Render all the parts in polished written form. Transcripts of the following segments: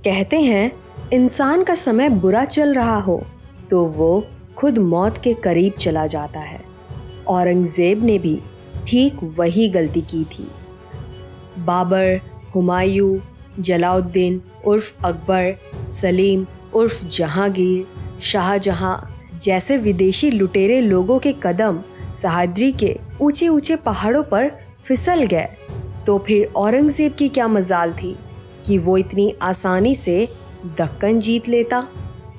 कहते हैं इंसान का समय बुरा चल रहा हो तो वो खुद मौत के करीब चला जाता है। औरंगजेब ने भी ठीक वही गलती की थी। बाबर, हुमायूं, जलाउद्दीन उर्फ अकबर, सलीम उर्फ जहांगीर, शाहजहां जैसे विदेशी लुटेरे लोगों के कदम सह्याद्री के ऊंचे ऊंचे पहाड़ों पर फिसल गए तो फिर औरंगजेब की क्या मजाल थी कि वो इतनी आसानी से दक्कन जीत लेता।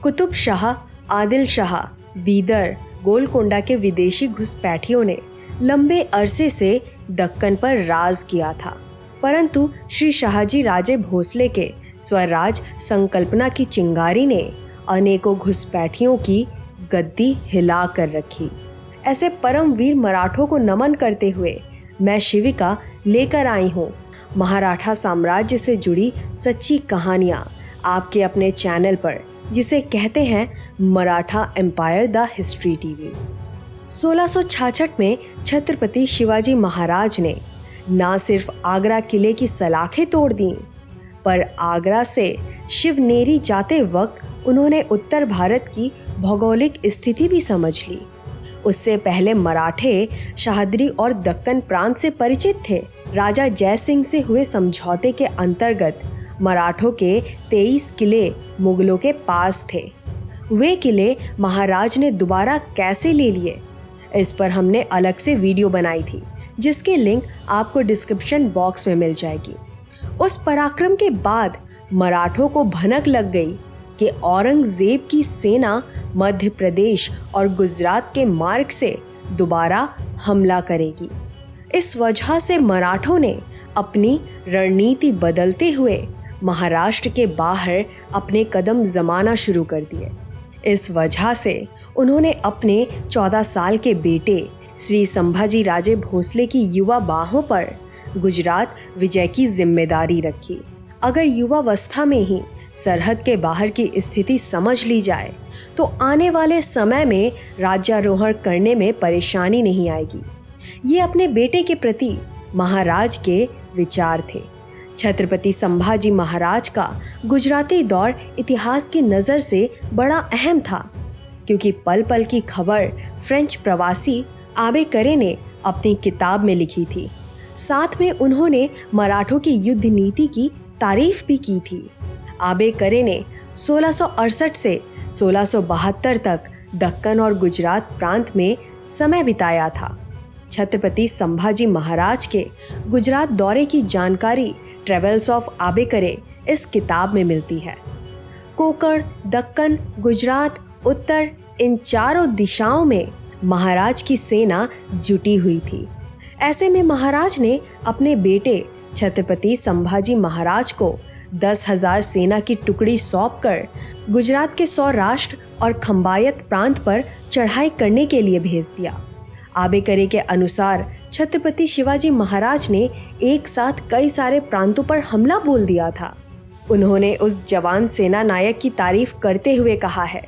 कुतुब शाह, आदिल शाह, बीदर, गोलकोंडा के विदेशी घुसपैठियों ने लंबे अरसे से दक्कन पर राज किया था, परंतु श्री शाहजी राजे भोसले के स्वराज संकल्पना की चिंगारी ने अनेकों घुसपैठियों की गद्दी हिला कर रखी। ऐसे परमवीर मराठों को नमन करते हुए मैं शिविका लेकर आई हूँ महाराठा साम्राज्य से जुड़ी सच्ची कहानियाँ आपके अपने चैनल पर, जिसे कहते हैं Maratha empire the history TV. 1666 में छत्रपति शिवाजी महाराज ने न सिर्फ आगरा किले की सलाखें तोड़ दी, पर आगरा से शिवनेरी जाते वक्त उन्होंने उत्तर भारत की भौगोलिक स्थिति भी समझ ली। उससे पहले मराठे सह्याद्री और दक्कन प्रांत से परिचित थे। राजा जय सिंह से हुए समझौते के अंतर्गत मराठों के 23 किले मुगलों के पास थे। वे किले महाराज ने दोबारा कैसे ले लिए, इस पर हमने अलग से वीडियो बनाई थी, जिसकी लिंक आपको डिस्क्रिप्शन बॉक्स में मिल जाएगी। उस पराक्रम के बाद मराठों को भनक लग गई कि औरंगजेब की सेना मध्य प्रदेश और गुजरात के मार्ग से दोबारा हमला करेगी। इस वजह से मराठों ने अपनी रणनीति बदलते हुए महाराष्ट्र के बाहर अपने कदम जमाना शुरू कर दिए। इस वजह से उन्होंने अपने 14 साल के बेटे श्री संभाजी राजे भोसले की युवा बाहों पर गुजरात विजय की जिम्मेदारी रखी। अगर युवावस्था में ही सरहद के बाहर की स्थिति समझ ली जाए तो आने वाले समय में राज्यारोहण करने में परेशानी नहीं आएगी। ये अपने बेटे के प्रति महाराज के विचार थे। छत्रपति संभाजी महाराज का गुजराती दौर इतिहास की नज़र से बड़ा अहम था, क्योंकि पल पल की खबर फ्रेंच प्रवासी आबे करे ने अपनी किताब में लिखी थी। साथ में उन्होंने मराठों की युद्ध नीति की तारीफ भी की थी। आबे करे ने 1668 से 1672 तक दक्कन और गुजरात प्रांत में समय बिताया था। छत्रपति संभाजी महाराज के गुजरात दौरे की जानकारी ट्रेवल्स ऑफ आबे करे इस किताब में मिलती है। कोंकण, दक्कन, गुजरात, उत्तर, इन चारों दिशाओं में महाराज की सेना जुटी हुई थी। ऐसे में महाराज ने अपने बेटे छत्रपति संभाजी महाराज को 10,000 सेना की टुकड़ी सौंपकर गुजरात के सौराष्ट्र और खंबायत प्रांत पर चढ़ाई करने के लिए भेज दिया। आबे करे के अनुसार छत्रपति शिवाजी महाराज ने एक साथ कई सारे प्रांतों पर हमला बोल दिया था। उन्होंने उस जवान सेना नायक की तारीफ करते हुए कहा है,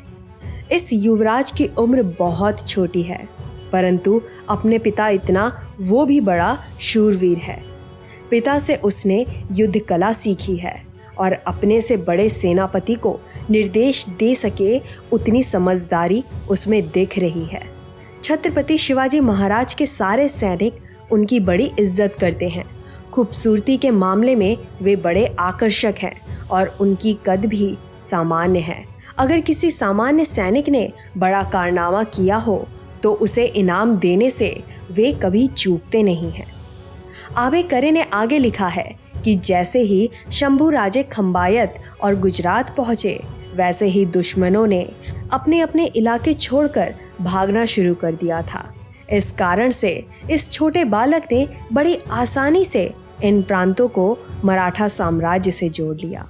इस युवराज की उम्र बहुत छोटी है, परंतु अपने पिता इतना वो भी बड़ा शूरवीर है। पिता से उसने युद्ध कला सीखी है और अपने से बड़े सेनापति को निर्देश दे सके उतनी समझदारी उसमें दिख रही है। छत्रपति शिवाजी महाराज के सारे सैनिक उनकी बड़ी इज्जत करते हैं। खूबसूरती के मामले में वे बड़े आकर्षक हैं और उनकी कद भी सामान्य है। अगर किसी सामान्य सैनिक ने बड़ा कारनामा किया हो तो उसे इनाम देने से वे कभी चूकते नहीं हैं। आबे करे ने आगे लिखा है कि जैसे ही शंभू राजे खंबायत और गुजरात पहुंचे, वैसे ही दुश्मनों ने अपने अपने इलाके छोड़कर भागना शुरू कर दिया था। इस कारण से इस छोटे बालक ने बड़ी आसानी से इन प्रांतों को मराठा साम्राज्य से जोड़ लिया।